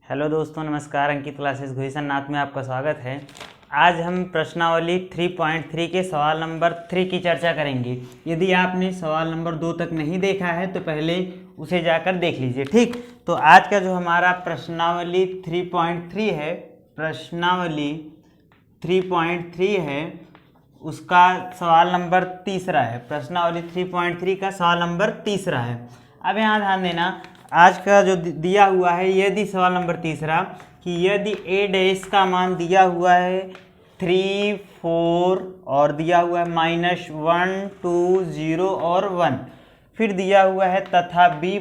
Hello दोस्तों, नमस्कार। अंकित classes घोषण नाथ में आपका स्वागत है। आज हम प्रश्नावली 3.3 के सवाल नंबर 3 की चर्चा करेंगे। यदि आपने सवाल नंबर 2 तक नहीं देखा है तो पहले उसे जाकर देख लीजिए, ठीक। तो आज का जो हमारा प्रश्नावली 3.3 है, प्रश्नावली 3.3 है, उसका सवाल नंबर तीसरा है। प्रश्नावली 3.3 का सवाल नंबर तीसरा है। अब यहाँ ध्यान देना, आज का जो दिया हुआ है, यदि सवाल नंबर तीसरा कि यदि ए डैश का मान दिया हुआ है 3, 4 और दिया हुआ है -1, 2, 0 और 1, फिर दिया हुआ है तथा b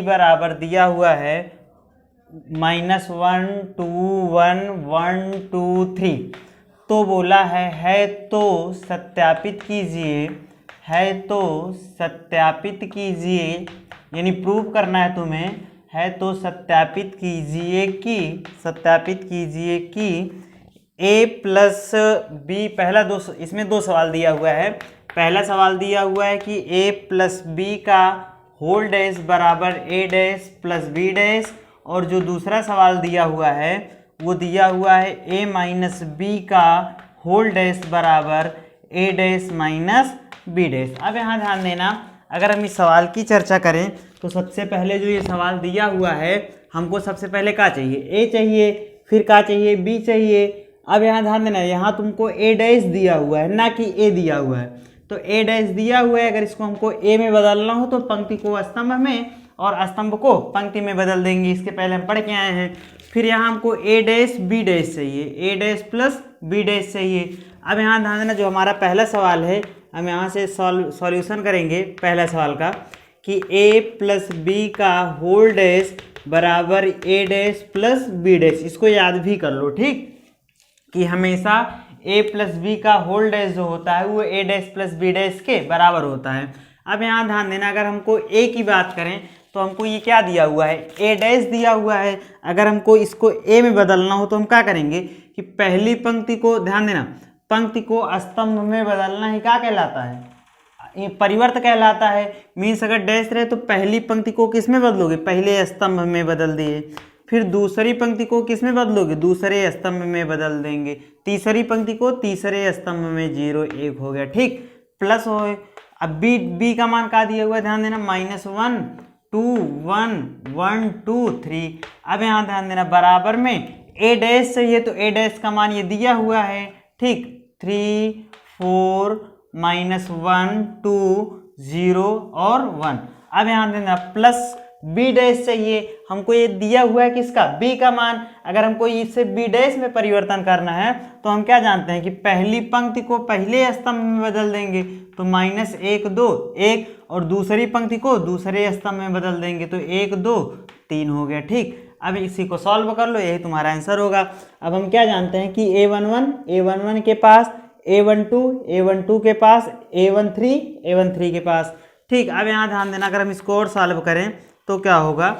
बराबर दिया हुआ है -1, 2, 1, 1, 2, 3, तो बोला है तो सत्यापित कीजिए, यानी प्रूव करना है तुम्हें, है तो सत्यापित कीजिए कि a प्लस बी, पहला इसमें दो सवाल दिया हुआ है। पहला सवाल दिया हुआ है कि a प्लस बी का होल डैश बराबर a dash plus b dash, और जो दूसरा सवाल दिया हुआ है वो दिया हुआ है a माइनस बी का होल डैश बराबर a dash minus b dash. अब यहाँ ध्यान देना, अगर हम इस सवाल की चर्चा करें तो सबसे पहले जो ये सवाल दिया हुआ है, हमको सबसे पहले क्या चाहिए, a चाहिए, फिर क्या चाहिए, b चाहिए। अब यहाँ ध्यान देना, यहाँ तुमको a डैश दिया हुआ है, ना कि a दिया हुआ है। तो a डैश दिया हुआ है, अगर इसको हमको a में बदलना हो तो पंक्ति को स्तंभ में और स्तंभ को पंक्ति में बदल देंगे। इसके पहले हम पढ़ के आए हैं। फिर यहाँ हमको a डैश b डैश चाहिए, a dash plus b dash चाहिए। अब यहाँ ध्यान देना, जो हमारा पहला सवाल है, हम यहाँ से सॉल्यूशन करेंगे पहला सवाल का कि a प्लस बी का होल डैश बराबर a dash plus b dash. इसको याद भी कर लो, ठीक, कि हमेशा a प्लस बी का होल डैश जो होता है वो a dash plus b dash के बराबर होता है। अब यहाँ ध्यान देना, अगर हमको a की बात करें तो हमको ये क्या दिया हुआ है, a डैश दिया हुआ है। अगर हमको इसको a में बदलना हो तो हम क्या करेंगे कि पहली पंक्ति को, ध्यान देना, पंक्ति को स्तंभ में बदलना ही क्या कहलाता है, ये परिवर्त कहलाता है। मीन्स अगर डैश रहे तो पहली पंक्ति को किस में बदलोगे, पहले स्तंभ में बदल दिए। फिर दूसरी पंक्ति को किस में बदलोगे, दूसरे स्तंभ में बदल देंगे। तीसरी पंक्ति को तीसरे स्तंभ में 0, 1 हो गया, ठीक, प्लस हो। अब बी का मान क्या दिया हुआ है, ध्यान देना, -1, 2, 1, 1, 2, 3। अब यहाँ ध्यान देना, बराबर में a डैश चाहिए तो a डैश का मान ये दिया हुआ है, ठीक, 3, 4, -1, 2, 0 और 1। अब यहाँ देना प्लस b डैश चाहिए, हमको ये दिया हुआ है किसका, b का मान। अगर हमको इसे b डैश में परिवर्तन करना है तो हम क्या जानते हैं कि पहली पंक्ति को पहले स्तंभ में बदल देंगे तो -1, 2, 1, और दूसरी पंक्ति को दूसरे स्तंभ में बदल देंगे तो 1, 2, 3 हो गया, ठीक। अब इसी को सॉल्व कर लो, यही तुम्हारा आंसर होगा। अब हम क्या जानते हैं कि a11 के पास, a12 के पास, a13 के पास, ठीक। अब यहाँ ध्यान देना, अगर हम इसको और सॉल्व करें तो क्या होगा,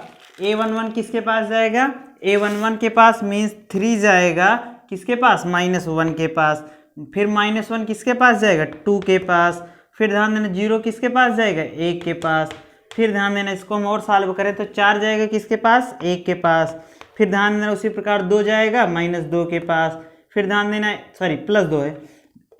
a11 किसके पास जाएगा, a11 के पास मीन्स 3 जाएगा, किसके पास, -1 के पास। फिर -1 किसके पास जाएगा, 2 के पास। फिर ध्यान देना 0 किसके पास जाएगा, 1 के पास। फिर ध्यान देना, इसको हम और सॉल्व करें तो 4 जाएगा किसके पास, 1 के पास। फिर ध्यान देना उसी प्रकार 2 जाएगा -2 के पास। फिर ध्यान देना, सॉरी +2 है,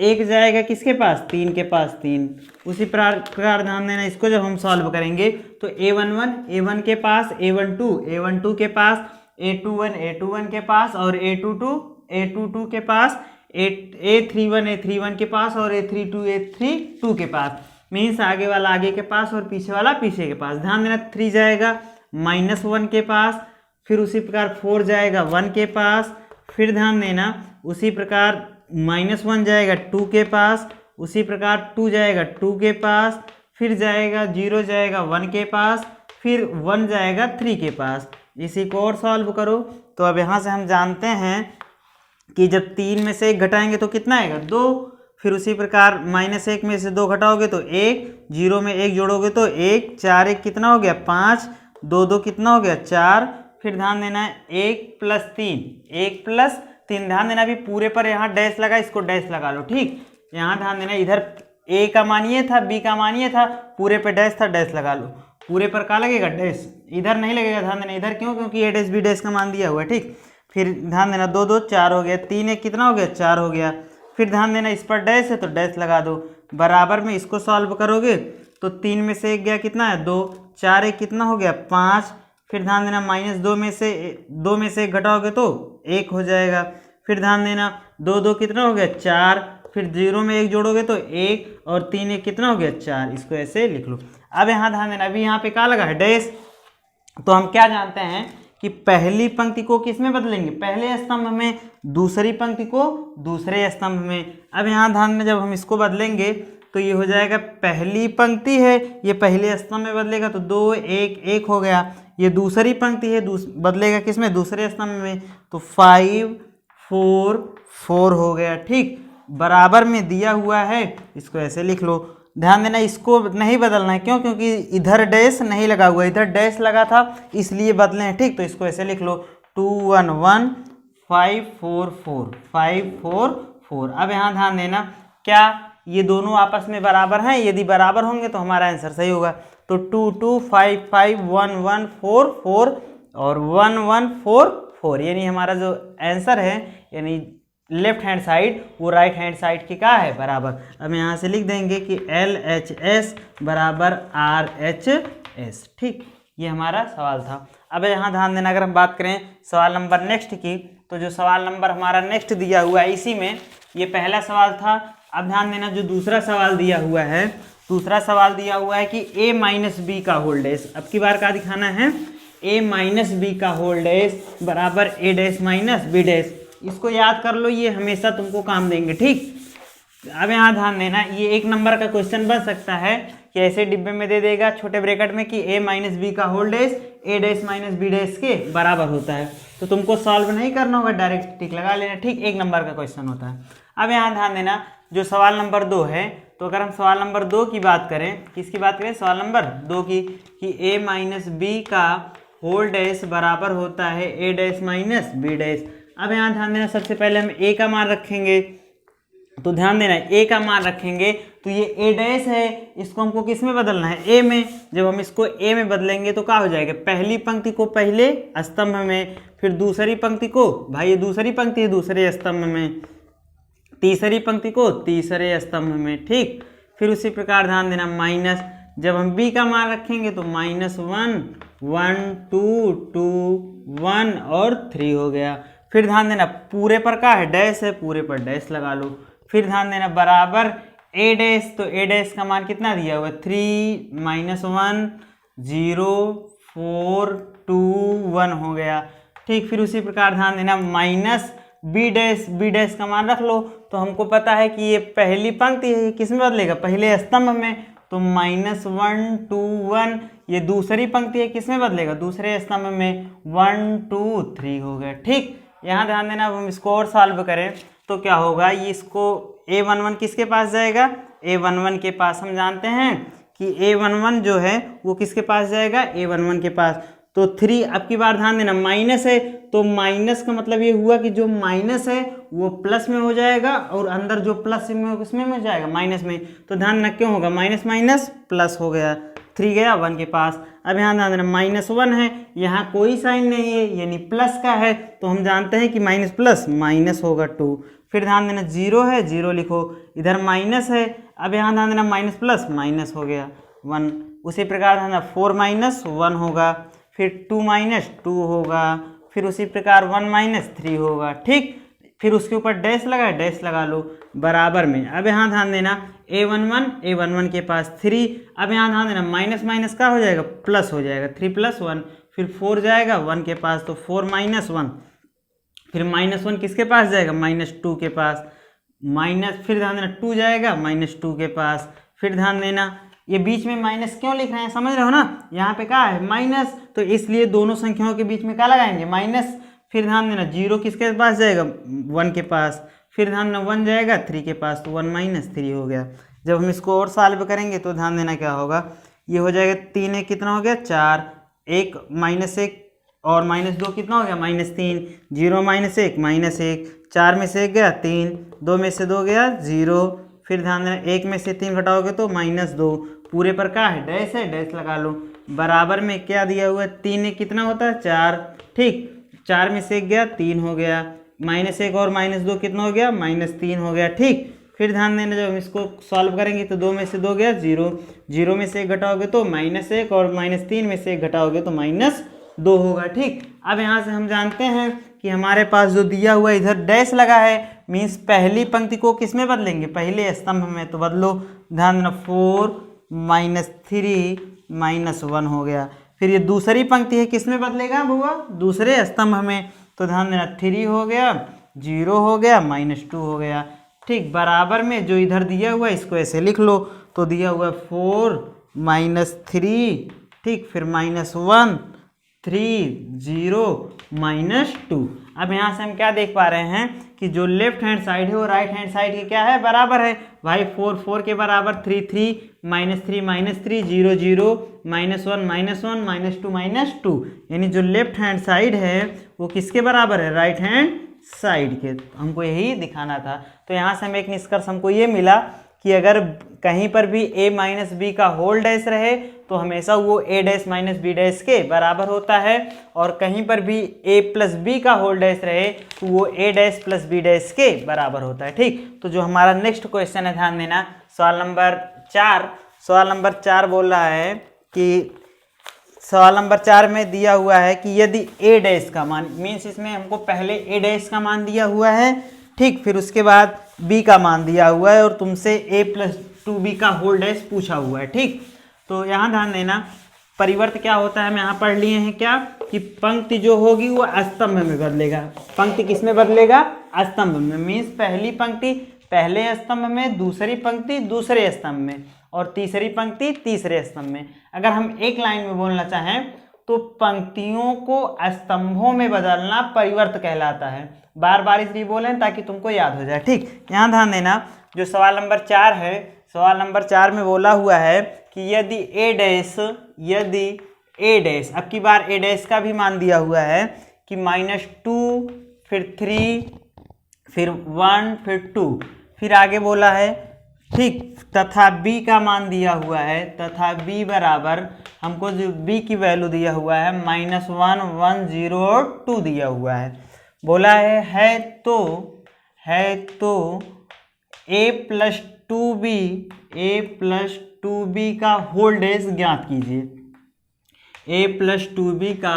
1 जाएगा किसके पास, 3 के पास, 3। उसी प्रकार ध्यान देना, इसको जब हम सॉल्व करेंगे तो a1 के पास, a12 के पास, a21 के पास, और a22 के पास, a31 के पास, और a32 के पास। मीन्स आगे वाला आगे के पास और पीछे वाला पीछे के पास। ध्यान देना 3 जाएगा -1 के पास, फिर उसी प्रकार 4 जाएगा 1 के पास। फिर ध्यान देना उसी प्रकार -1 जाएगा 2 के पास, उसी प्रकार 2 जाएगा 2 के पास, फिर जाएगा 0 जाएगा 1 के पास, फिर 1 जाएगा 3 के पास। इसी को और सॉल्व करो तो अब यहाँ से हम जानते हैं कि जब 3 में से 1 घटाएंगे तो कितना आएगा, 2। फिर उसी प्रकार -1 में से 2 घटाओगे तो 1, 0 में 1 जोड़ोगे तो 1, 4, 1 कितना हो गया, 5, 2, 2 कितना हो गया, 4। फिर ध्यान देना 1 + 3, ध्यान देना अभी पूरे पर यहाँ डैश लगा, इसको डैश लगा लो, ठीक। यहाँ ध्यान देना, इधर a का मान ये था, b का मान ये था, पूरे पे डैश था, डैश लगा लो। पूरे पर क्या लगेगा डैश, इधर नहीं लगेगा, ध्यान देना इधर क्यों, क्योंकि ए डैश बी डैश का मान दिया हुआ है, ठीक। फिर ध्यान देना 2 2 4 हो गया, 3 1 कितना हो गया 4 हो गया। फिर ध्यान देना इस पर डैश है तो डैश लगा दो, बराबर में इसको सॉल्व करोगे तो 3 में से 1 गया कितना है 2, 4 1 कितना हो गया 5। फिर ध्यान देना -2 में से 1 घटाओगे तो 1 हो जाएगा। फिर ध्यान देना 2 2 कितना हो गया 4, फिर 0 में 1 जोड़ोगे तो 1 और 3 1 कितना हो गया 4, इसको ऐसे लिख लो। अब यहाँ ध्यान देना अभी यहाँ पे क्या लगा है डैश, तो हम क्या जानते हैं कि पहली पंक्ति को किस में बदलेंगे, पहले स्तंभ में, दूसरी पंक्ति को दूसरे स्तंभ में। अब यहाँ ध्यान में जब हम इसको बदलेंगे तो ये हो जाएगा पहली पंक्ति है ये पहले स्तंभ में बदलेगा तो 2 1 1 हो गया, ये दूसरी पंक्ति है बदलेगा किस में दूसरे स्तंभ में तो 5 4 4 हो गया, ठीक। बराबर में दिया हुआ है, इसको ऐसे लिख लो। ध्यान देना इसको नहीं बदलना है, क्यों, क्योंकि इधर डैश नहीं लगा हुआ, इधर डैश लगा था इसलिए बदले हैं, ठीक। तो इसको ऐसे लिख लो 2 1 1 5 4 4 5 4 4। अब यहाँ ध्यान देना क्या ये दोनों आपस में बराबर हैं, यदि बराबर होंगे तो हमारा आंसर सही होगा। तो 2 2 5 5 1 1 4 4 और 1 1 4 4, यानी हमारा जो आंसर है यानी लेफ्ट हैंड साइड वो राइट हैंड साइड की क्या है बराबर। अब यहाँ से लिख देंगे कि LHS बराबर RHS, ठीक। ये हमारा सवाल था। अब यहाँ ध्यान देना अगर हम बात करें सवाल नंबर नेक्स्ट की, तो जो सवाल नंबर हमारा नेक्स्ट दिया हुआ है इसी में ये पहला सवाल था। अब ध्यान देना जो दूसरा सवाल दिया हुआ है, दूसरा सवाल दिया हुआ है कि a माइनस बी का होल डैश, अब की बार क्या दिखाना है a माइनस बी का होल डैश बराबर a dash minus B dash. इसको याद कर लो, ये हमेशा तुमको काम देंगे, ठीक। अब यहाँ ध्यान देना ये 1 नंबर का क्वेश्चन बन सकता है कि ऐसे डिब्बे में दे देगा छोटे ब्रैकेट में कि a माइनस बी का whole dash a dash minus B dash के बराबर होता है, तो तुमको सॉल्व नहीं करना होगा, डायरेक्ट टिक लगा लेना, ठीक। 1 नंबर का क्वेश्चन होता है। अब यहाँ ध्यान देना जो सवाल नंबर 2 है, तो अगर हम सवाल नंबर 2 की बात करें, किसकी बात करें सवाल नंबर 2 की, कि a माइनस बी का होल डैश बराबर होता है a dash minus B dash. अब यहाँ ध्यान देना सबसे पहले हम a का मान रखेंगे, तो ध्यान देना a का मान रखेंगे तो ये a डैश है, इसको हमको किस में बदलना है a में। जब हम इसको a में बदलेंगे तो क्या हो जाएगा, पहली पंक्ति को पहले स्तंभ में, फिर दूसरी पंक्ति को, भाई ये दूसरी पंक्ति है दूसरे स्तंभ में, तीसरी पंक्ति को तीसरे स्तंभ में, ठीक। फिर उसी प्रकार ध्यान देना माइनस, जब हम b का मान रखेंगे तो -1 1 2 2 1 और 3 हो गया। फिर ध्यान देना पूरे पर क्या है डैश है, पूरे पर डैश लगा लो। फिर ध्यान देना बराबर a डैश, तो a डैश का मान कितना दिया हुआ है 3 -1 0 4 2 1 हो गया, ठीक। फिर उसी प्रकार ध्यान देना माइनस b डैश का मान रख लो, तो हमको पता है कि ये पहली पंक्ति है, किस में बदलेगा पहले स्तंभ में, तो -1 2 1। ये दूसरी पंक्ति है, किस में बदलेगा दूसरे स्तंभ में 1 2 3 हो गया, ठीक। यहाँ ध्यान देना अब हम इसको और सॉल्व करें तो क्या होगा, ये इसको a11 किसके पास जाएगा a11 के पास। हम जानते हैं कि a11 जो है वो किसके पास जाएगा a11 के पास, तो 3। अब की बार ध्यान देना माइनस है, तो माइनस का मतलब ये हुआ कि जो माइनस है वो प्लस में हो जाएगा और अंदर जो प्लस में किसमें हो जाएगा माइनस में, तो ध्यान देना क्यों होगा माइनस माइनस प्लस हो गया, 3 गया 1 के पास। अब यहाँ ध्यान देना -1 है, यहाँ कोई साइन नहीं है यानी प्लस का है, तो हम जानते हैं कि माइनस प्लस माइनस होगा 2। फिर ध्यान देना 0 है 0 लिखो, इधर माइनस है, अब यहाँ ध्यान देना माइनस प्लस माइनस हो गया 1। उसी प्रकार ध्यान देना 4 -1 होगा, फिर 2 -2 होगा, फिर उसी प्रकार 1 -3 होगा, ठीक। फिर उसके ऊपर डैश लगा लो बराबर में। अब यहाँ ध्यान देना a11 के पास 3। अब यहाँ ध्यान देना माइनस माइनस का हो जाएगा प्लस हो जाएगा 3 + 1, फिर 4 जाएगा 1 के पास, तो 4 - 1, फिर -1 किसके पास जाएगा -2 के पास, फिर ध्यान देना 2 जाएगा -2 के पास। फिर ध्यान देना ये बीच में माइनस क्यों लिख रहे हैं समझ रहे हो ना, यहाँ पे क्या है माइनस, तो इसलिए दोनों संख्याओं के बीच में क्या लगाएंगे माइनस। फिर ध्यान देना 0 किसके पास जाएगा 1 के पास, फिर ध्यान देना 1 जाएगा 3 के पास, तो 1 - 3 हो गया। जब हम इसको और सॉल्व करेंगे तो ध्यान देना क्या होगा, ये हो जाएगा 3 1 कितना हो गया 4, 1 -1 और -2 कितना हो गया -3, 0 -1 -1, 4 में से 1 गया 3, 2 में से 2 गया 0। फिर ध्यान देना 1 में से 3 घटाओगे तो -2, पूरे पर क्या है डैश है, डैश लगा लो। बराबर में क्या दिया हुआ है 3 कितना होता है 4, ठीक 4 में से 1 गया 3 हो गया, -1 और -2 कितना हो गया -3 हो गया, ठीक। फिर ध्यान देना जब हम इसको सॉल्व करेंगे तो 2 में से 2 गया 0, 0 में से 1 घटाओगे तो -1 और -3 में से 1 घटाओगे तो -2 होगा, ठीक। अब यहाँ से हम जानते हैं कि हमारे पास जो दिया हुआ इधर डैश लगा है मीन्स पहली पंक्ति को किस में बदलेंगे पहले स्तंभ में, तो बदलो। ध्यान देना 4 -3 -1 हो गया। फिर ये दूसरी पंक्ति है किस में बदलेगा बुआ दूसरे स्तंभ में, तो ध्यान देना 3 हो गया 0 हो गया -2 हो गया, ठीक। बराबर में जो इधर दिया हुआ है इसको ऐसे लिख लो, तो दिया हुआ है 4 -3, ठीक, फिर -1 3 0 -2। अब यहाँ से हम क्या देख पा रहे हैं कि जो लेफ्ट हैंड साइड है वो राइट हैंड साइड के क्या है बराबर है भाई। 4 4 के बराबर 3 3 -3 0 0 -1 -2 यानी जो लेफ्ट हैंड साइड है वो किसके बराबर है राइट हैंड साइड के। हमको यही दिखाना था। तो यहाँ से हमें एक निष्कर्ष हमको ये मिला कि अगर कहीं पर भी a - b का होल डैश रहे तो हमेशा वो a डैश - b डैश के बराबर होता है, और कहीं पर भी a + b का होल डैश रहे तो वो a डैश + b डैश के बराबर होता है, ठीक। तो जो हमारा नेक्स्ट क्वेश्चन है ध्यान देना सवाल नंबर 4। सवाल नंबर 4 बोल रहा है कि सवाल नंबर 4 में दिया हुआ है कि यदि a डैश का मान मीन्स इसमें हमको पहले a डैश का मान दिया हुआ है, ठीक, फिर उसके बाद b का मान दिया हुआ है और तुमसे a + 2b का होल डैश पूछा हुआ है, ठीक। तो यहाँ ध्यान देना परिवर्त क्या होता है हम यहाँ पढ़ लिए हैं क्या कि पंक्ति जो होगी वो स्तंभ में बदलेगा। पंक्ति किस में बदलेगा स्तंभ में, मीन्स पहली पंक्ति पहले स्तंभ में, दूसरी पंक्ति दूसरे स्तंभ में और तीसरी पंक्ति तीसरे स्तंभ में। अगर हम एक लाइन में बोलना चाहें तो पंक्तियों को स्तंभों में बदलना परिवर्त कहलाता है। बार बार इसलिए बोलें ताकि तुमको याद हो जाए, ठीक। यहाँ ध्यान देना जो सवाल नंबर 4 है, सवाल नंबर 4 में बोला हुआ है कि यदि a डैश अब की बार a डैश का भी मान दिया हुआ है कि -2 फिर 3 फिर 1 फिर 2 फिर आगे बोला है, ठीक, तथा b का मान दिया हुआ है, तथा b बराबर हमको जो b की वैल्यू दिया हुआ है -1 1 0 और 2 दिया हुआ है। बोला है तो a + 2b का होल डैश ज्ञात कीजिए। a + 2b का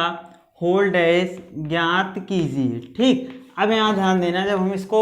होल डैश ज्ञात कीजिए, ठीक। अब यहाँ ध्यान देना जब हम इसको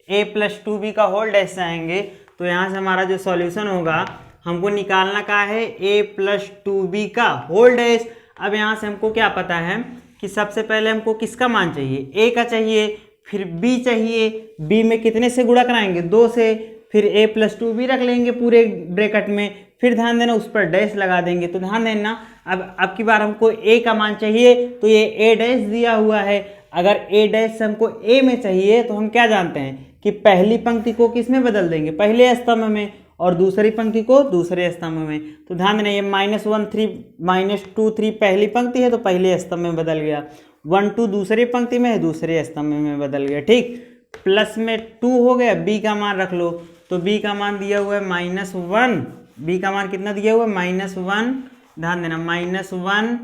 a + 2b का होल डैश चाहेंगे तो यहाँ से हमारा जो सॉल्यूशन होगा हमको निकालना का है a + 2b का होल डैश। अब यहाँ से हमको क्या पता है कि सबसे पहले हमको किसका मान चाहिए a का चाहिए, फिर b चाहिए, b में कितने से गुणा कराएंगे 2 से, फिर a + 2b रख लेंगे पूरे ब्रैकेट में, फिर ध्यान देना उस पर डैश लगा देंगे। तो ध्यान देना अब की बार हमको a का मान चाहिए तो ये a डैश दिया हुआ है। अगर a डैश से हमको a में चाहिए तो हम क्या जानते हैं कि पहली पंक्ति को किस में बदल देंगे पहले स्तंभ में और दूसरी पंक्ति को दूसरे स्तंभ में। तो ध्यान देना ये -1 3 -2 3 पहली पंक्ति है तो पहले स्तंभ में बदल गया, 1 2 दूसरी पंक्ति में है दूसरे स्तंभ में बदल गया, ठीक। प्लस में 2 हो गया, b का मान रख लो, तो b का मान दिया हुआ है -1, b का मान कितना दिया हुआ है -1, ध्यान देना -1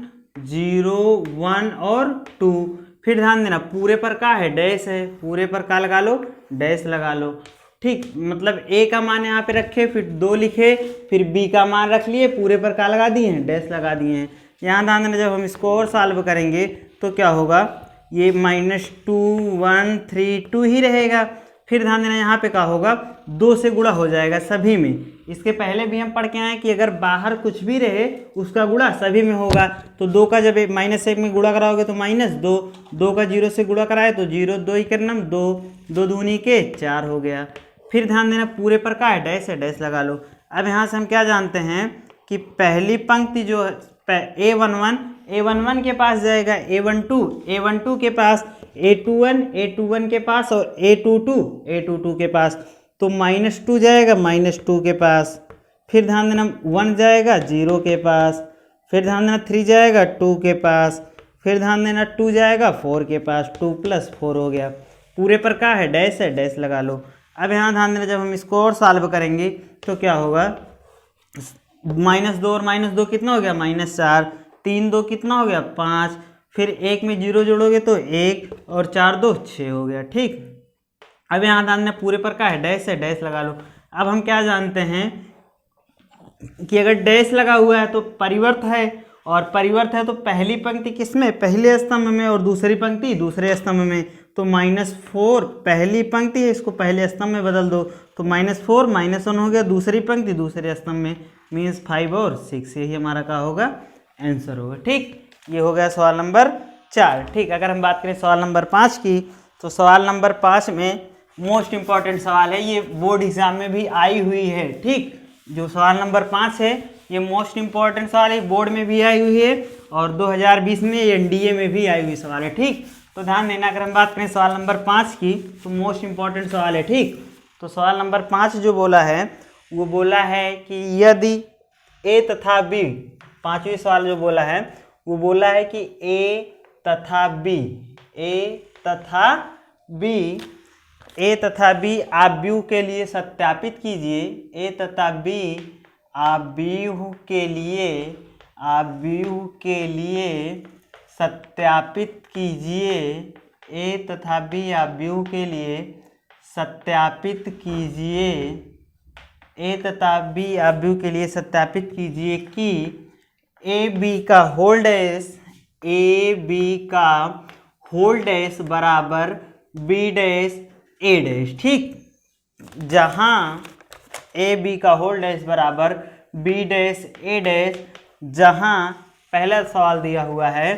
0 1 और 2। फिर ध्यान देना पूरे पर का है डैश है, पूरे पर का लगा लो डैश लगा लो, ठीक। मतलब a का मान यहाँ पे रखे फिर 2 लिखे, फिर b का मान रख लिए, पूरे पर का लगा दिए हैं डैश लगा दिए हैं। यहाँ ध्यान देना जब हम इसको और सॉल्व करेंगे तो क्या होगा ये -2 1 3 2 ही रहेगा। फिर ध्यान देना यहाँ पे क्या होगा 2 से गुणा हो जाएगा सभी में। इसके पहले भी हम पढ़ के आए कि अगर बाहर कुछ भी रहे उसका गुणा सभी में होगा। तो 2 का जब -1 में गुणा कराओगे तो -2, 2 का 0 से गुणा कराए तो 0 2 ही करना 2 2 दूनी के 4 हो गया। फिर ध्यान देना पूरे पर का है डैश लगा लो। अब यहाँ से हम क्या जानते हैं कि पहली पंक्ति जो a11 के पास जाएगा a12 के पास a21 के पास और a22 के पास, तो -2 जाएगा -2 के पास, फिर ध्यान देना 1 जाएगा 0 के पास, फिर ध्यान देना 3 जाएगा 2 के पास, फिर ध्यान देना 2 जाएगा 4 के पास, 2 + 4 हो गया। पूरे पर का है डैश लगा लो। अब यहाँ ध्यान देना जब हम इसको और सॉल्व करेंगे तो क्या होगा -2 और -2 कितना हो गया -4, 3 2 कितना हो गया 5, फिर 1 में 0 जोड़ोगे तो 1 और 4 2 6 हो गया। ठीक, अब यहाँ ध्यान देना पूरे पर क्या है, डैश है, डैश लगा लो। अब हम क्या जानते हैं कि अगर डैश लगा हुआ है तो परिवर्त है, और परिवर्त है तो पहली पंक्ति किसमें, पहले स्तंभ में, और दूसरी पंक्ति दूसरे स्तंभ में। तो -4 पहली पंक्ति है, इसको पहले स्तंभ में बदल दो तो -4 -1 हो गया, दूसरी पंक्ति दूसरे स्तंभ में, मीन्स 5 और 6, यही हमारा क्या होगा, आंसर होगा। ठीक, ये हो गया सवाल नंबर 4। ठीक, अगर हम बात करें सवाल नंबर 5 की, तो सवाल नंबर 5 में मोस्ट इंपॉर्टेंट सवाल है, ये बोर्ड एग्जाम में भी आई हुई है। ठीक, जो सवाल नंबर 5 है ये मोस्ट इंपॉर्टेंट सवाल है, बोर्ड में भी आई हुई है और 2020 में एनडीए में भी आई हुई सवाल है। ठीक, तो ध्यान देना, अगर हम बात करें सवाल नंबर 5 की तो मोस्ट इंपॉर्टेंट सवाल है। ठीक, तो सवाल नंबर 5 जो बोला है वो बोला है कि यदि ए तथा बी, पांचवी सवाल जो बोला है वो बोला है कि ए तथा बी आव्यूह के लिए सत्यापित कीजिए, ए तथा बी आव्यूह के लिए सत्यापित कीजिए, ए तथा बी आव्यूह के लिए सत्यापित कीजिए, ए तथा बी आव्यूह के लिए सत्यापित कीजिए कि ए बी का होल डैश बराबर बी डैश ए डैश। ठीक, जहाँ ए बी का होल डैश बराबर बी डैश ए डैश, जहाँ पहला सवाल दिया हुआ है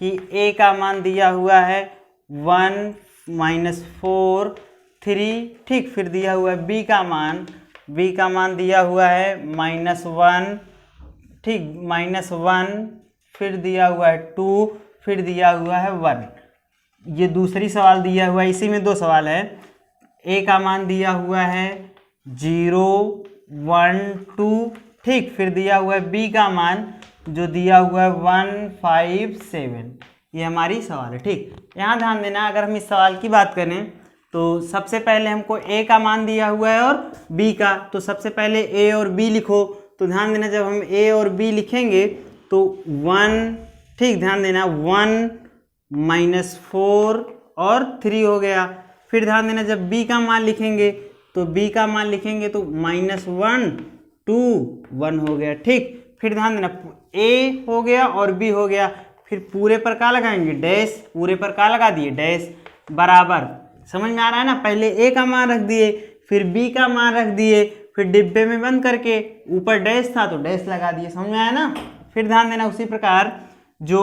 कि ए का मान दिया हुआ है 1 -4 3। ठीक, फिर दिया हुआ है बी का मान दिया हुआ है -1। ठीक, -1, फिर दिया हुआ है 2, फिर दिया हुआ है 1। ये दूसरी सवाल दिया हुआ है, इसी में 2 सवाल है। ए का मान दिया हुआ है 0 1 2। ठीक, फिर दिया हुआ है बी का मान जो दिया हुआ है 1 5 7। ये हमारी सवाल है। ठीक, यहाँ ध्यान देना, अगर हम इस सवाल की बात करें तो सबसे पहले हमको ए का मान दिया हुआ है और बी का, तो सबसे पहले ए और बी लिखो। तो ध्यान देना, जब हम ए और बी लिखेंगे तो 1, ठीक, ध्यान देना 1 -4 और 3 हो गया। फिर ध्यान देना, जब बी का मान लिखेंगे तो -1 2 1 हो गया। ठीक, फिर ध्यान देना ए हो गया और बी हो गया, फिर पूरे पर क्या लगाएंगे, डैश, पूरे पर क्या लगा दिए, डैश, बराबर। समझ में आ रहा है ना, पहले ए का मान रख दिए, फिर बी का मान रख दिए, फिर डिब्बे में बंद करके ऊपर डैश था तो डैश लगा दिए। समझ में आया ना। फिर ध्यान देना, उसी प्रकार जो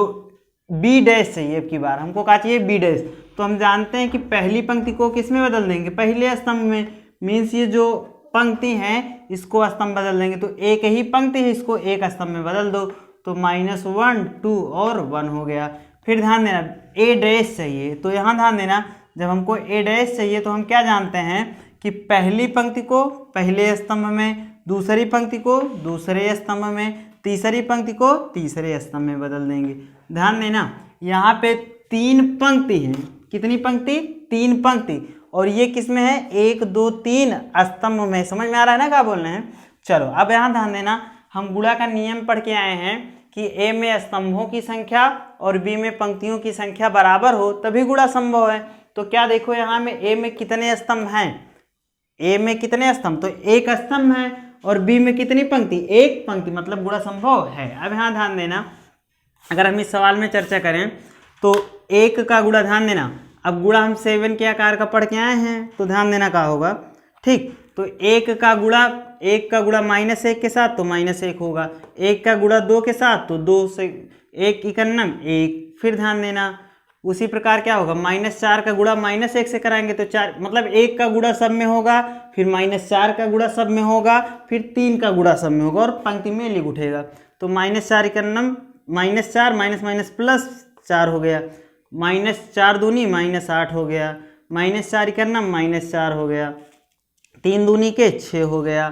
बी डैश चाहिए, अब की बार हमको क्या चाहिए, बी डैश। तो हम जानते हैं कि पहली पंक्ति को किस में बदल देंगे, पहले स्तंभ में, मीन्स ये जो पंक्ति है इसको स्तंभ बदल देंगे। तो एक ही पंक्ति है, इसको एक स्तंभ में बदल दो, तो -1 2 और 1 हो गया। फिर ध्यान देना ए डैश चाहिए, तो यहाँ ध्यान देना, जब हमको ए डैश चाहिए तो हम क्या जानते हैं कि पहली पंक्ति को पहले स्तंभ में, दूसरी पंक्ति को दूसरे स्तंभ में, तीसरी पंक्ति को तीसरे स्तंभ में बदल देंगे। ध्यान देना, यहाँ पे 3 पंक्ति हैं। कितनी पंक्ति, 3 पंक्ति, और ये किस में है, 1 2 3 स्तंभ में। समझ में आ रहा है ना क्या बोल रहे हैं। चलो अब यहाँ ध्यान देना, हम गुणा का नियम पढ़ के आए हैं कि ए में स्तंभों की संख्या और बी में पंक्तियों की संख्या बराबर हो तभी गुणा संभव है। तो क्या देखो, यहाँ में ए में कितने स्तंभ हैं, ए में कितने स्तंभ, तो 1 स्तंभ है, और बी में कितनी पंक्ति, 1 पंक्ति, मतलब गुणा संभव है। अब यहाँ ध्यान देना, अगर हम इस सवाल में चर्चा करें तो 1 का गुणा, ध्यान देना, अब गुणा हम 7 के आकार का पढ़ के आए हैं, तो ध्यान देना क्या होगा। ठीक, तो 1 का गुणा -1 के साथ तो -1 होगा, 1 का गुणा 2 के साथ तो 2 से 1 91 1। फिर ध्यान देना उसी प्रकार क्या होगा, -4 का गुणा -1 से कराएंगे तो 4, मतलब 1 का गुणा सब में होगा, फिर -4 का गुणा सब में होगा, फिर 3 का गुणा सब में होगा, और पंक्ति में लिख उठेगा। तो -4 91 -4 प्लस 4 हो गया, -4 दूनी -8 हो गया, -4 91 -4 हो गया, 3 दूनी के 6 हो गया,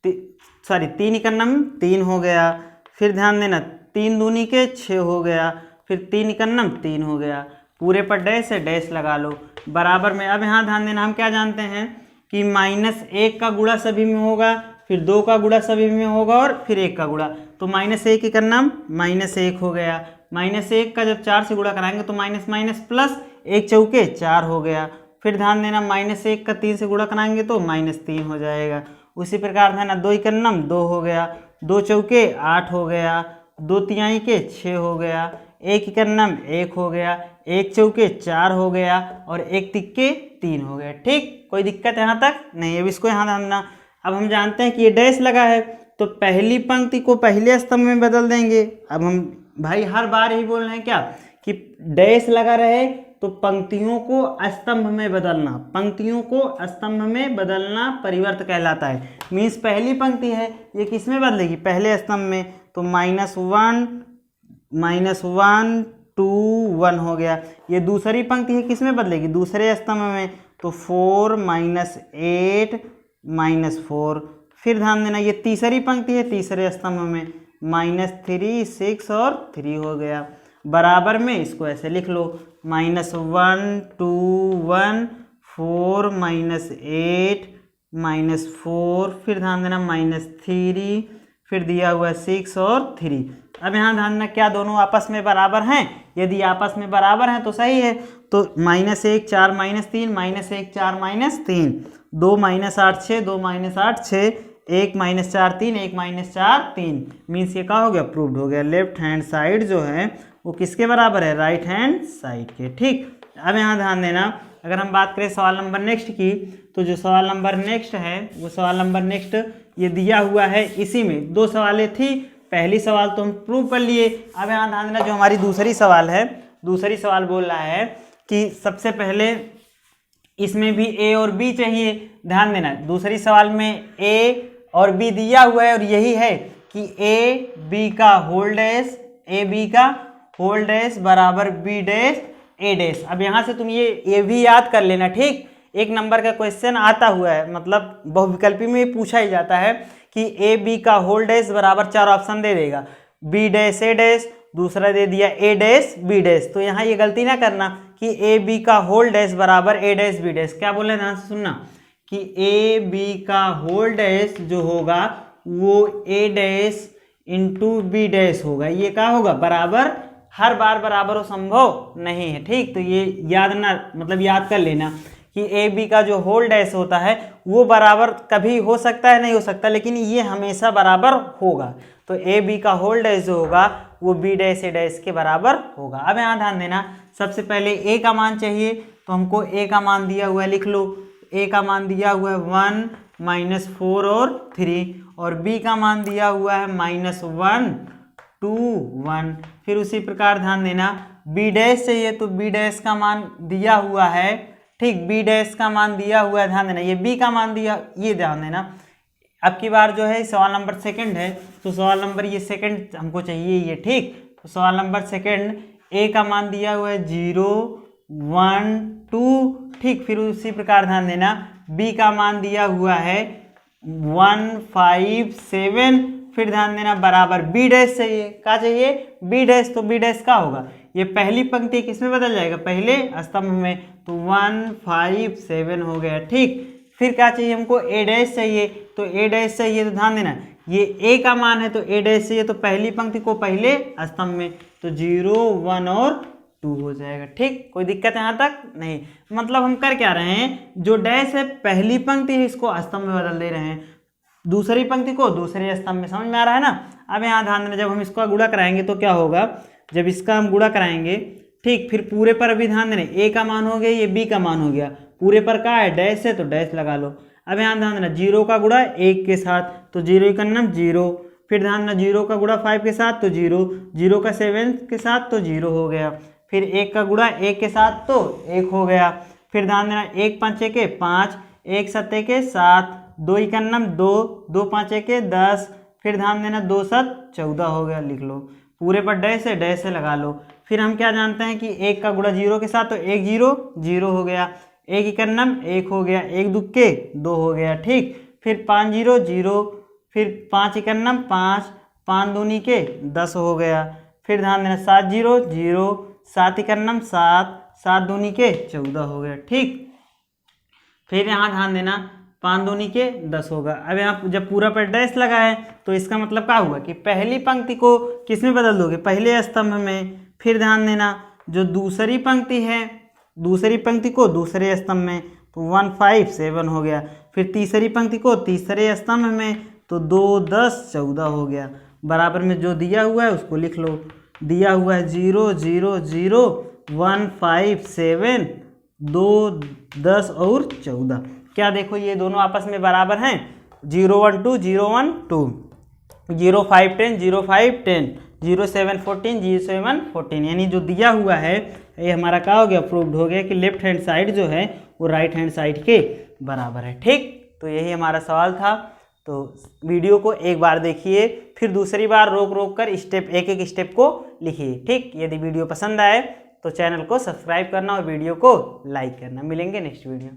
3 91 3 हो गया। फिर ध्यान देना 3 दूनी के 6 हो गया, फिर 3 91 3 हो गया, पूरे पर डैश है, डैश लगा लो, बराबर में। अब यहाँ ध्यान देना, हम क्या जानते हैं कि -1 का गुणा सभी में होगा, फिर 2 का गुणा सभी में होगा और फिर 1 का गुणा, तो -1 के नाम -1 हो गया। -1 का जब 4 से गुणा कराएंगे तो माइनस माइनस प्लस, 1 चौके 4 हो गया। फिर ध्यान देना -1 का 3 से गुणा कराएंगे तो -3 हो जाएगा। उसी प्रकार ध्यान 2 के नाम 2 हो गया, 2 चौके 8 हो गया, 2 तिहाई के 6 हो गया, 1 के नाम 1 हो गया, 1 चौके 4 हो गया और 1 तिक्के 3 हो गया। ठीक, कोई दिक्कत यहाँ तक नहीं। अब इसको यहाँ ध्यान, अब हम जानते हैं कि ये डैश लगा है तो पहली पंक्ति को पहले स्तंभ में बदल देंगे। अब हम भाई हर बार यही बोल रहे हैं क्या कि डैश लगा रहे तो पंक्तियों को स्तंभ में बदलना, पंक्तियों को स्तंभ में बदलना परिवर्त कहलाता है। मीन्स पहली पंक्ति है ये किस में बदलेगी, पहले स्तंभ में, तो -1 2 1 हो गया। ये दूसरी पंक्ति है किस में बदलेगी, दूसरे स्तंभ में, तो 4 -8 -4। फिर ध्यान देना ये तीसरी पंक्ति है तीसरे स्तंभ में, -3 6 और 3 हो गया। बराबर में इसको ऐसे लिख लो, -1 2 1 4 -8 -4, फिर ध्यान देना -3, फिर दिया हुआ 6 और 3। अब यहाँ ध्यान देना क्या दोनों आपस में बराबर हैं, यदि आपस में बराबर हैं तो सही है, तो -1 4 -3 -1 4 -3, 2 -8 6 2 -8 6, 1 -4 3 1 -4 3, मीन्स ये क्या हो गया, प्रूव्ड हो गया। लेफ्ट हैंड साइड जो है वो किसके बराबर है, राइट हैंड साइड के। ठीक, अब यहाँ ध्यान देना, अगर हम बात करें सवाल नंबर नेक्स्ट की, तो जो सवाल नंबर नेक्स्ट है वो सवाल नंबर नेक्स्ट ये दिया हुआ है, इसी में 2 सवालें थी। पहली सवाल तो हम प्रूव कर लिए। अब यहाँ ध्यान देना जो हमारी दूसरी सवाल है, दूसरी सवाल बोल रहा है कि सबसे पहले इसमें भी ए और बी चाहिए। ध्यान देना दूसरी सवाल में ए और बी दिया हुआ है और यही है कि ए बी का होल डैश, ए बी का होल डैश बराबर बी डैश ए डैश। अब यहाँ से तुम ये भी याद कर लेना। ठीक, 1 नंबर का क्वेश्चन आता हुआ है, मतलब बहुविकल्पी में पूछा ही जाता है कि ए बी का होल डैश बराबर 4 ऑप्शन दे देगा, बी डैश ए डैश, दूसरा दे दिया ए डैश बी डैश। तो यहाँ ये गलती ना करना कि ए बी का होल डैश बराबर ए डैश बी डैश। क्या बोले ध्यान से सुनना कि ए बी का होल डैश जो होगा वो ए डैश इंटू बी डैश होगा। ये क्या होगा, बराबर, हर बार बराबर हो संभव नहीं है। ठीक, तो ये याद ना, मतलब याद कर लेना कि ए बी का जो होल डैश होता है वो बराबर कभी हो सकता है नहीं हो सकता, लेकिन ये हमेशा बराबर होगा। तो ए बी का होल डैश जो होगा वो बी डैश ए डैश के बराबर होगा। अब यहाँ ध्यान देना, सबसे पहले ए का मान चाहिए, तो हमको ए का मान दिया हुआ है, लिख लो, ए का मान दिया हुआ है 1 -4 और 3, और बी का मान दिया हुआ है -1 2 1। फिर उसी प्रकार ध्यान देना बी डैश चाहिए, तो बी डैश का मान दिया हुआ है। ठीक, बी डैश का मान दिया हुआ है, ध्यान देना ये बी का मान दिया, ये ध्यान देना। अब की बार जो है सवाल नंबर सेकंड है, तो सवाल नंबर ये सेकंड हमको चाहिए ये। ठीक, तो सवाल नंबर सेकंड ए का मान दिया हुआ है 0 1 2। ठीक, फिर उसी प्रकार ध्यान देना बी का मान दिया हुआ है 1 5 7। फिर ध्यान देना बराबर बी डैश चाहिए, क्या चाहिए, बी डैश, तो बी डैश का होगा ये पहली पंक्ति किसमें बदल जाएगा, पहले स्तंभ में, तो 1 5 7 हो गया। ठीक, फिर क्या चाहिए हमको, ए डैश चाहिए, तो ए डैश चाहिए, तो ध्यान देना ये ए का मान है तो ए डैश चाहिए, तो पहली पंक्ति को पहले स्तंभ में, तो 0 1 और 2 हो जाएगा। ठीक, कोई दिक्कत यहाँ तक नहीं। मतलब हम कर क्या रहे हैं, जो डैश है पहली पंक्ति है इसको स्तंभ में बदल दे रहे हैं, दूसरी पंक्ति को दूसरे स्तंभ में। समझ में आ रहा है ना। अब यहाँ ध्यान देना, जब हम इसका गुणा कराएंगे तो क्या होगा, जब इसका हम गुणा कराएंगे, ठीक, फिर पूरे पर अभी ध्यान देना ए का मान हो गया, ये बी का मान हो गया, पूरे पर क्या है, डैश है, तो डैश लगा लो। अब यहाँ ध्यान देना 0 का गुणा 1 के साथ, तो 0 का नाम 0, फिर ध्यान देना 0 का गुणा 5 के साथ तो 0, 0 का 7 के साथ तो 0 हो गया, फिर 1 का गुणा 1 के साथ तो 1 हो गया, फिर ध्यान देना 1 5 के 5, 1 7 के 7, 2 का नाम 2, 2 5 के 10, फिर ध्यान देना 2 7 14 हो गया, लिख लो। पूरे पर डैश है लगा लो। फिर हम क्या जानते हैं कि 1 का गुणा 0 के साथ तो 1 0 0 हो गया, 1 का नाम 1 हो गया, 1 दुक्के 2 हो गया। ठीक, फिर 5 0 0, फिर 5 का नाम 5, 5 दूनी के 10 हो गया, फिर ध्यान देना 7 0 0, 7 का नाम 7, 7 दूनी के 14 हो गया। ठीक, फिर यहाँ ध्यान देना 5 दूनी के 10 होगा। अब यहाँ जब पूरा पर डैश लगा है तो इसका मतलब क्या हुआ कि पहली पंक्ति को किस में बदल दोगे, पहले स्तंभ में। फिर ध्यान देना जो दूसरी पंक्ति है, दूसरी पंक्ति को दूसरे स्तंभ में, तो 157 हो गया। फिर तीसरी पंक्ति को तीसरे स्तंभ में, तो 2 10 14 हो गया। बराबर में जो दिया हुआ है उसको लिख लो। दिया हुआ है 0 0 0 157 2 10 और 14। क्या देखो ये दोनों आपस में बराबर हैं, 0 1 2 0 1 2, 0 5 10 0 5 10, 0 7 14 0 7 14। यानी जो दिया हुआ है ये हमारा क्या हो गया, प्रूव्ड हो गया कि लेफ्ट हैंड साइड जो है वो राइट हैंड साइड के बराबर है। ठीक, तो यही हमारा सवाल था। तो वीडियो को एक बार देखिए, फिर दूसरी बार रोक रोक कर स्टेप एक एक स्टेप को लिखिए। ठीक, यदि वीडियो पसंद आए तो चैनल को सब्सक्राइब करना और वीडियो को लाइक करना। मिलेंगे नेक्स्ट वीडियो।